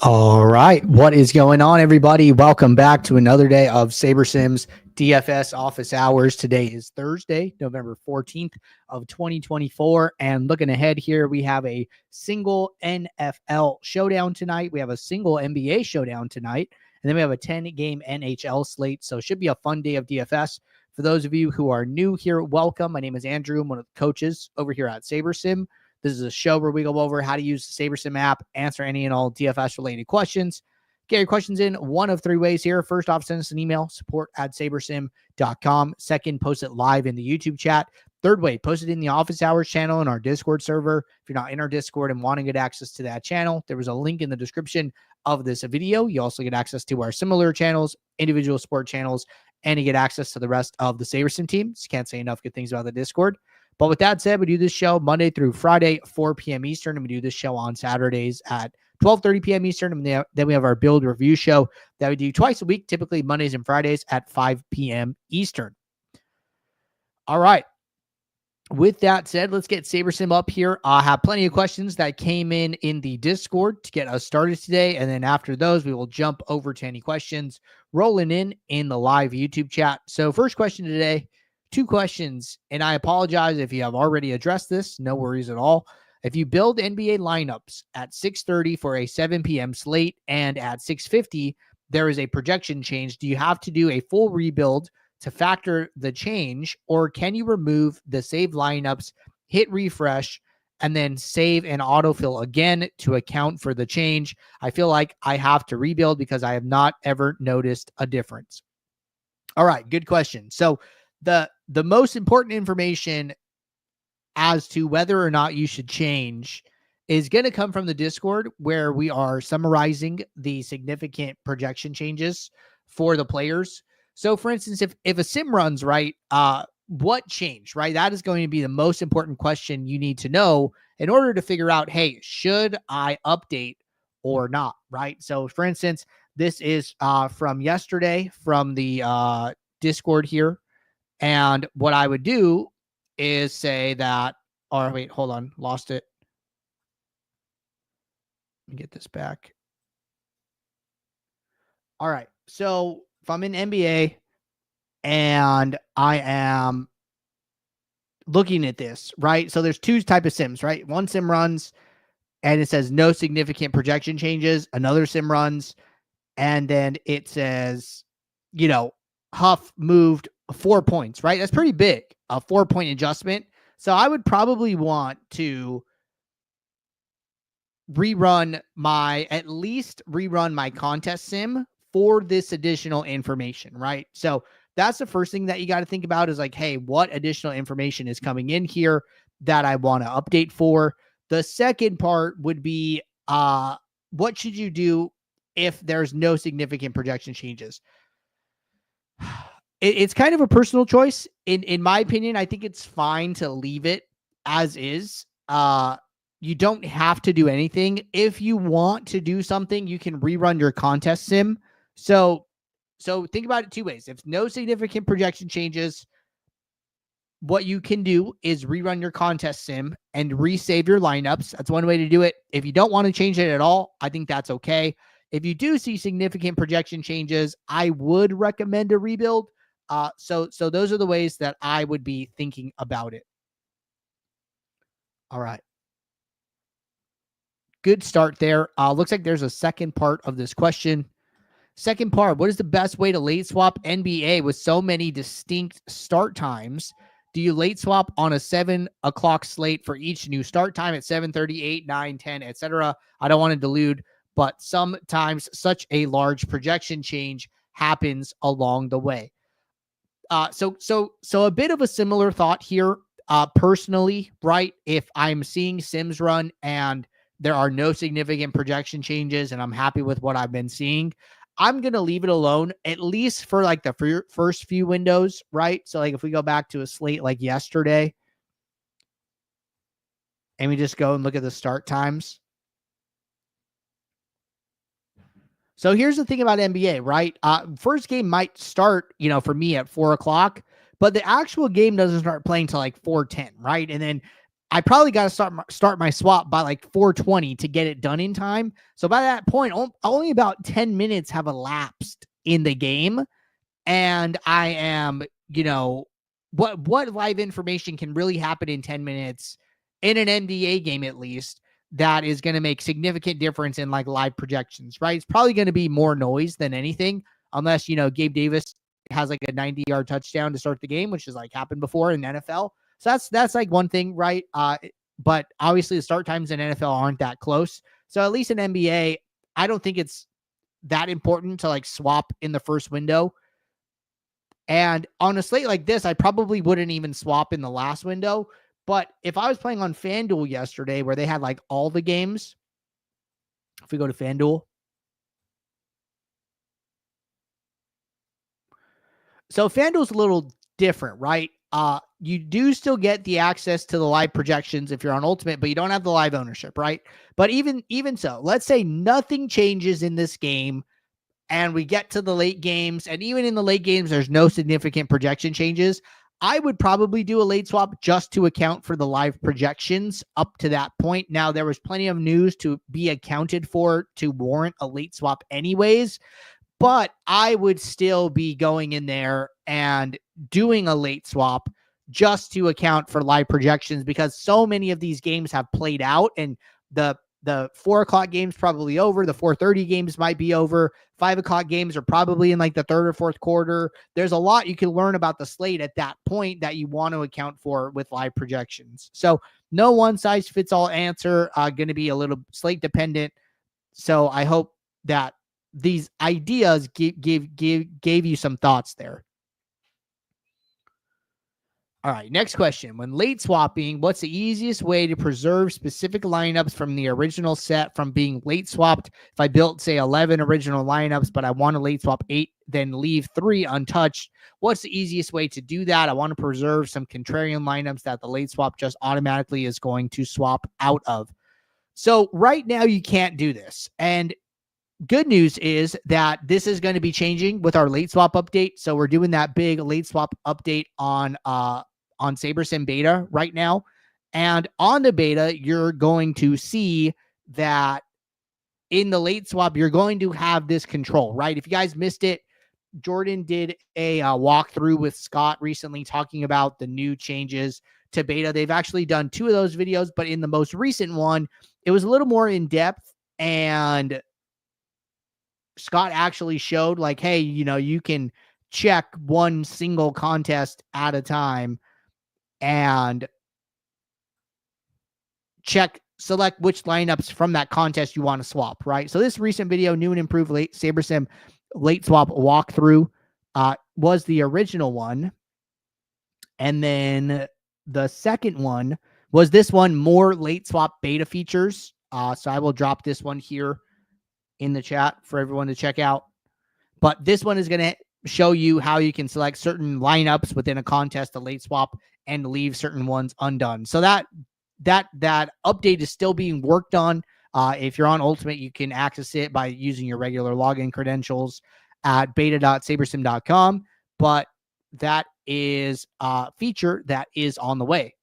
All right. What is going on, everybody? Welcome back to another day of SaberSim's DFS office hours. Today is Thursday, November 14th of 2024. And looking ahead here, we have a single NFL showdown tonight. We have a single NBA showdown tonight. And then we have a 10-game NHL slate. So it should be a fun day of DFS. For those of you who are new here, welcome. My name is Andrew. I'm one of the coaches over here at SaberSim. This is a show where we go over how to use the SaberSim app, answer any and all DFS-related questions. Get your questions in one of three ways here. First off, send us an email, support@sabersim.com. Second, post it live in the YouTube chat. Third way, post it in the office hours channel in our Discord server. If you're not in our Discord and want to get access to that channel, there was a link in the description of this video. You also get access to our similar channels, individual sport channels, and you get access to the rest of the SaberSim team. Just can't say enough good things about the Discord. But with that said, we do this show Monday through Friday, 4 p.m. Eastern, and we do this show on Saturdays at 12:30 p.m. Eastern. And then we have our build review show that we do twice a week, typically Mondays and Fridays at 5 p.m. Eastern. All right. With that said, let's get SaberSim up here. I have plenty of questions that came in the Discord to get us started today. And then after those, we will jump over to any questions rolling in the live YouTube chat. So first question today. Two questions, and I apologize if you have already addressed this. No worries at all. If you build NBA lineups at 6:30 for a 7 p.m. slate and at 6:50, there is a projection change. Do you have to do a full rebuild to factor the change, or can you remove the saved lineups, hit refresh, and then save and autofill again to account for the change? I feel like I have to rebuild because I have not ever noticed a difference. All right, good question. So the most important information as to whether or not you should change is going to come from the Discord, where we are summarizing the significant projection changes for the players. So for instance, if a sim runs right, what changed, right? That is going to be the most important question you need to know in order to figure out, hey, should I update or not, right? So for instance, this is from yesterday from the Discord here. And what I would do is say that, or wait, hold on, lost it. Let me get this back. All right. So if I'm in NBA and I am looking at this, right? So there's two types of sims, right? One sim runs and it says no significant projection changes. Another sim runs and then it says, Huff moved 4 points, right? That's pretty big, a 4-point adjustment. So I would probably want to at least rerun my contest sim for this additional information, right? So that's the first thing that you got to think about is like, hey, what additional information is coming in here that I want to update for? The second part would be, what should you do if there's no significant projection changes? It's kind of a personal choice. In my opinion, I think it's fine to leave it as is. You don't have to do anything. If you want to do something, you can rerun your contest sim. So think about it two ways. If no significant projection changes, what you can do is rerun your contest sim and resave your lineups. That's one way to do it. If you don't want to change it at all, I think that's okay. If you do see significant projection changes, I would recommend a rebuild. So those are the ways that I would be thinking about it. All right. Good start there. Looks like there's a second part of this question. Second part, what is the best way to late swap NBA with so many distinct start times? Do you late swap on a 7 o'clock slate for each new start time at 7:30, 8, 9, 10, etc.? I don't want to delude, but sometimes such a large projection change happens along the way. So a bit of a similar thought here. Personally, right? If I'm seeing sims run and there are no significant projection changes and I'm happy with what I've been seeing, I'm going to leave it alone, at least for like the first few windows, right? So like if we go back to a slate like yesterday and we just go and look at the start times. So here's the thing about NBA, right? First game might start, for me at 4 o'clock, but the actual game doesn't start playing till like 4:10, right? And then I probably got to start my swap by like 4:20 to get it done in time. So by that point, only about 10 minutes have elapsed in the game, and I am, what live information can really happen in 10 minutes in an NBA game, at least, that is going to make significant difference in like live projections, right? It's probably going to be more noise than anything, unless, Gabe Davis has like a 90-yard touchdown to start the game, which has like happened before in the NFL. So that's like one thing, right? But obviously the start times in NFL aren't that close. So at least in NBA, I don't think it's that important to like swap in the first window. And on a slate like this, I probably wouldn't even swap in the last window. But if I was playing on FanDuel yesterday where they had like all the games, if we go to FanDuel. So FanDuel's a little different, right? You do still get the access to the live projections if you're on Ultimate, but you don't have the live ownership, right? But even so, let's say nothing changes in this game and we get to the late games, and even in the late games, there's no significant projection changes. I would probably do a late swap just to account for the live projections up to that point. Now, there was plenty of news to be accounted for to warrant a late swap anyways, but I would still be going in there and doing a late swap just to account for live projections, because so many of these games have played out, and the 4:00 games probably over. The 4:30 games might be over. 5:00 games are probably in like the third or fourth quarter. There's a lot you can learn about the slate at that point that you want to account for with live projections. So no one size fits all answer. Going to be a little slate dependent. So I hope that these ideas gave you some thoughts there. All right, next question. When late swapping, what's the easiest way to preserve specific lineups from the original set from being late swapped? If I built, say, 11 original lineups, but I want to late swap 8, then leave 3 untouched, what's the easiest way to do that? I want to preserve some contrarian lineups that the late swap just automatically is going to swap out of. So right now you can't do this. And good news is that this is going to be changing with our late swap update. So we're doing that big late swap update on SaberSim beta right now. And on the beta, you're going to see that in the late swap, you're going to have this control, right? If you guys missed it, Jordan did a walkthrough with Scott recently talking about the new changes to beta. They've actually done 2 of those videos, but in the most recent one, it was a little more in depth, and Scott actually showed like, hey, you can check one single contest at a time and select which lineups from that contest you want to swap, right? So this recent video, new and improved SaberSim late swap walkthrough, was the original one. And then the second one was this one, more late swap beta features. So I will drop this one here in the chat for everyone to check out. But this one is going to show you how you can select certain lineups within a contest, a late swap, and leave certain ones undone. So that update is still being worked on. If you're on Ultimate, you can access it by using your regular login credentials at beta.sabersim.com. But that is a feature that is on the way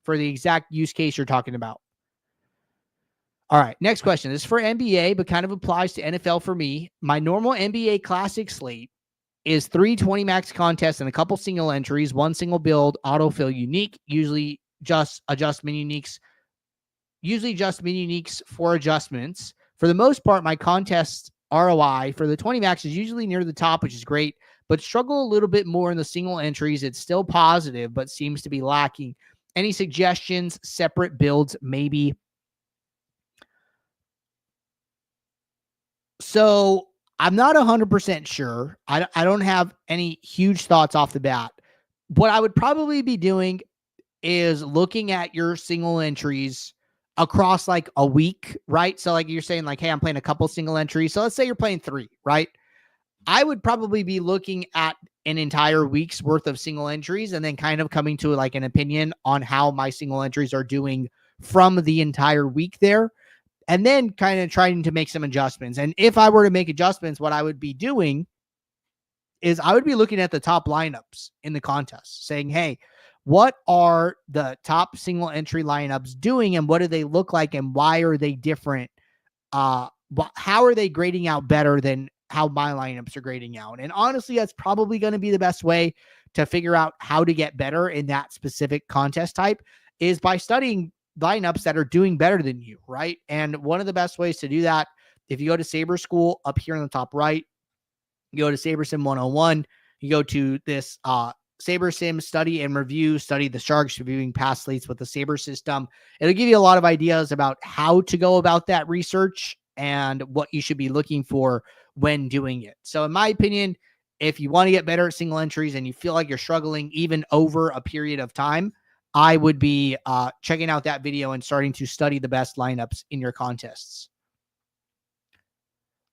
for the exact use case you're talking about. All right, next question. This is for NBA, but kind of applies to NFL for me. My normal NBA Classic slate is 3 20 max contests and a couple single entries, 1 single build, autofill unique, usually just adjustment uniques, for adjustments. For the most part, my contest ROI for the 20 max is usually near the top, which is great, but struggle a little bit more in the single entries. It's still positive, but seems to be lacking. Any suggestions, separate builds, maybe? So I'm not 100% sure. I don't have any huge thoughts off the bat. What I would probably be doing is looking at your single entries across like a week, right? So like you're saying like, hey, I'm playing a couple single entries. So let's say you're playing 3, right? I would probably be looking at an entire week's worth of single entries and then kind of coming to like an opinion on how my single entries are doing from the entire week there. And then kind of trying to make some adjustments. And if I were to make adjustments, what I would be doing is I would be looking at the top lineups in the contest saying, hey, what are the top single entry lineups doing and what do they look like and why are they different? How are they grading out better than how my lineups are grading out? And honestly, that's probably going to be the best way to figure out how to get better in that specific contest type is by studying lineups that are doing better than you, right? And one of the best ways to do that, if you go to Saber School up here in the top right, you go to SaberSim 101, you go to this SaberSim study and review, study the sharks, reviewing past slates with the Saber system. It'll give you a lot of ideas about how to go about that research and what you should be looking for when doing it. So in my opinion, if you want to get better at single entries and you feel like you're struggling even over a period of time, I would be checking out that video and starting to study the best lineups in your contests.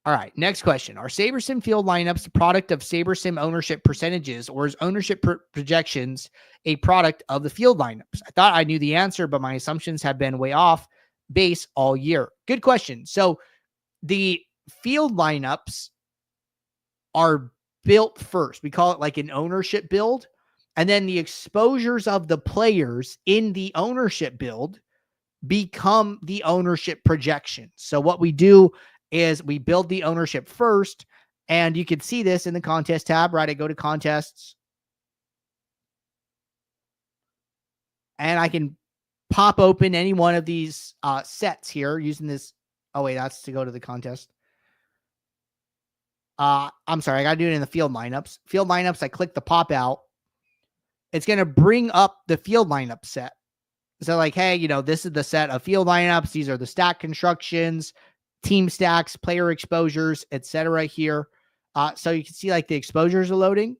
All right, next question. Are SaberSim field lineups a product of SaberSim ownership percentages, or is ownership projections a product of the field lineups? I thought I knew the answer, but my assumptions have been way off base all year. Good question. So the field lineups are built first. We call it like an ownership build. And then the exposures of the players in the ownership build become the ownership projection. So what we do is we build the ownership first, and you can see this in the contest tab, right? I go to contests, and I can pop open any one of these sets here using this. Oh, wait, that's to go to the contest. I'm sorry, I got to do it in the field lineups. Field lineups, I click the pop out. It's going to bring up the field lineup set. So like, hey, you know, this is the set of field lineups. These are the stack constructions, team stacks, player exposures, etc. here. So you can see like the exposures are loading.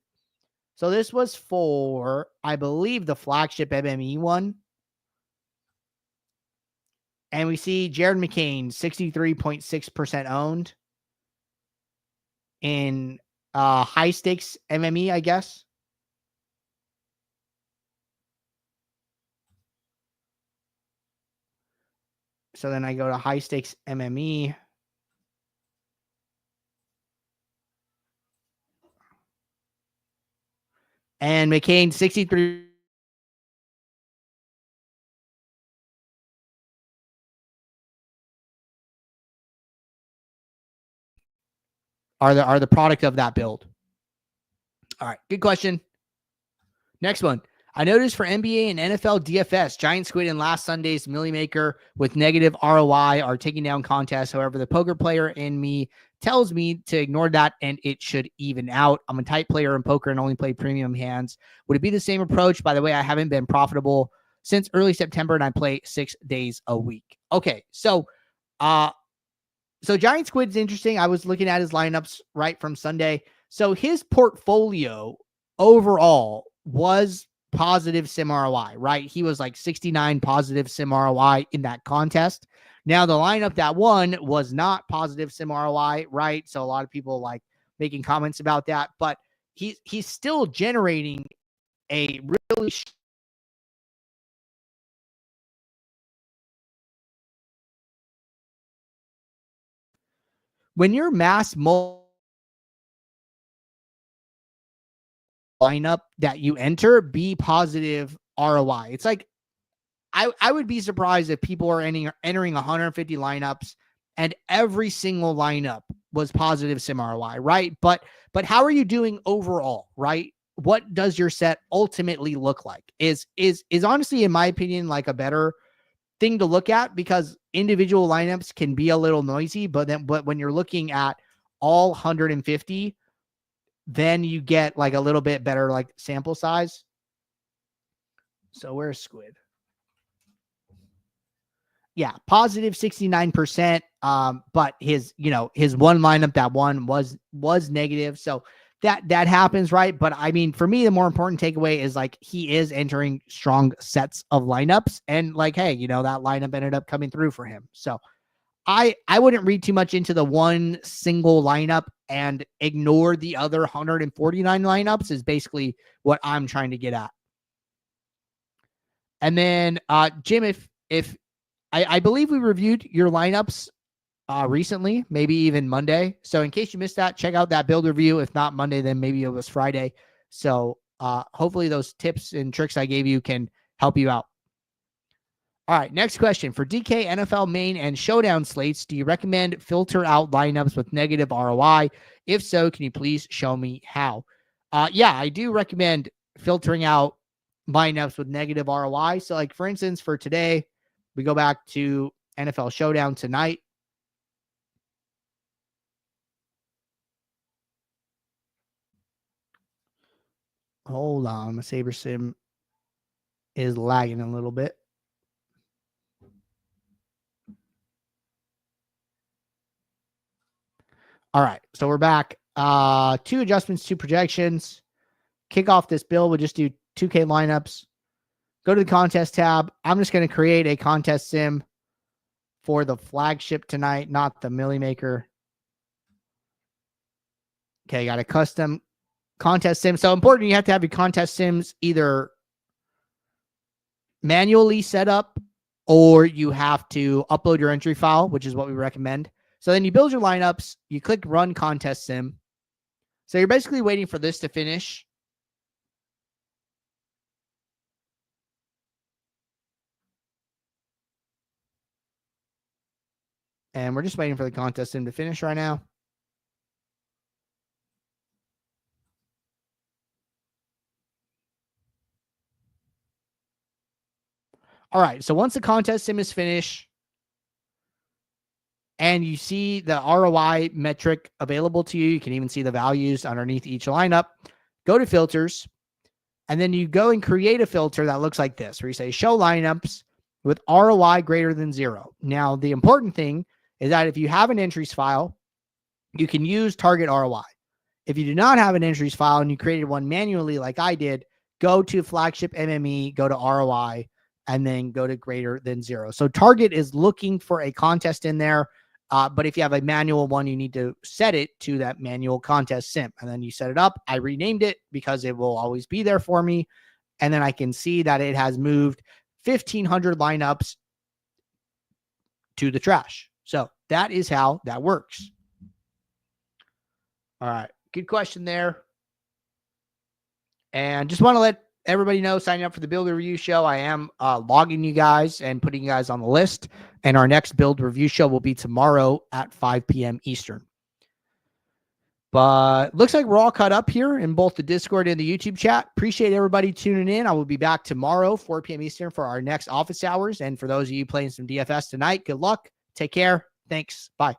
So this was for, I believe, the flagship MME one. And we see Jared McCain, 63.6% owned in high stakes MME, I guess. So then I go to high stakes MME. And McCain, 63. Are the product of that build. All right, good question. Next one. I noticed for NBA and NFL DFS, Giant Squid and last Sunday's Millie Maker with negative ROI are taking down contests. However, the poker player in me tells me to ignore that and it should even out. I'm a tight player in poker and only play premium hands. Would it be the same approach? By the way, I haven't been profitable since early September and I play 6 days a week. Okay, so Giant Squid's interesting. I was looking at his lineups right from Sunday. So his portfolio overall was positive sim ROI, right? He was like 69 positive sim ROI in that contest. Now the lineup that won was not positive sim ROI, right? So a lot of people like making comments about that, but he's still generating a really when you're mass lineup that you enter be positive ROI. It's like I would be surprised if people are entering 150 lineups and every single lineup was positive sim ROI, right? But how are you doing overall, right? What does your set ultimately look like? Is honestly, in my opinion, like a better thing to look at, because individual lineups can be a little noisy, but when you're looking at all 150, then you get like a little bit better like sample size. So where's Squid? Yeah, positive 69%. But his one lineup that won was negative. So that happens, right? But I mean, for me, the more important takeaway is like he is entering strong sets of lineups, and like, hey, that lineup ended up coming through for him. So I wouldn't read too much into the one single lineup and ignore the other 149 lineups is basically what I'm trying to get at. And then Jim, if I believe we reviewed your lineups recently, maybe even Monday. So in case you missed that, check out that build review. If not Monday, then maybe it was Friday. So hopefully those tips and tricks I gave you can help you out. All right, next question. For DK, NFL main, and showdown slates, do you recommend filter out lineups with negative ROI? If so, can you please show me how? Yeah, I do recommend filtering out lineups with negative ROI. So, like, for instance, for today, we go back to NFL showdown tonight. Hold on, my SaberSim is lagging a little bit. All right, so we're back. 2 adjustments, 2 projections. Kick off this build. We'll just do 2K lineups. Go to the contest tab. I'm just going to create a contest sim for the flagship tonight, not the Millie Maker. Okay, got a custom contest sim. So important, you have to have your contest sims either manually set up or you have to upload your entry file, which is what we recommend. So then you build your lineups, you click run contest sim. So you're basically waiting for this to finish. And we're just waiting for the contest sim to finish right now. All right, so once the contest sim is finished and you see the ROI metric available to you, you can even see the values underneath each lineup. Go to filters, and then you go and create a filter that looks like this, where you say show lineups with ROI greater than 0. Now, the important thing is that if you have an entries file, you can use target ROI. If you do not have an entries file and you created one manually like I did, go to flagship MME, go to ROI, and then go to greater than 0. So target is looking for a contest in there. But if you have a manual one, you need to set it to that manual contest sim. And then you set it up. I renamed it because it will always be there for me. And then I can see that it has moved 1,500 lineups to the trash. So that is how that works. All right. Good question there. And just want to let everybody know, signing up for the build review show. I am logging you guys and putting you guys on the list. And our next build review show will be tomorrow at 5 p.m. Eastern. But looks like we're all caught up here in both the Discord and the YouTube chat. Appreciate everybody tuning in. I will be back tomorrow, 4 p.m. Eastern, for our next office hours. And for those of you playing some DFS tonight, good luck. Take care. Thanks. Bye.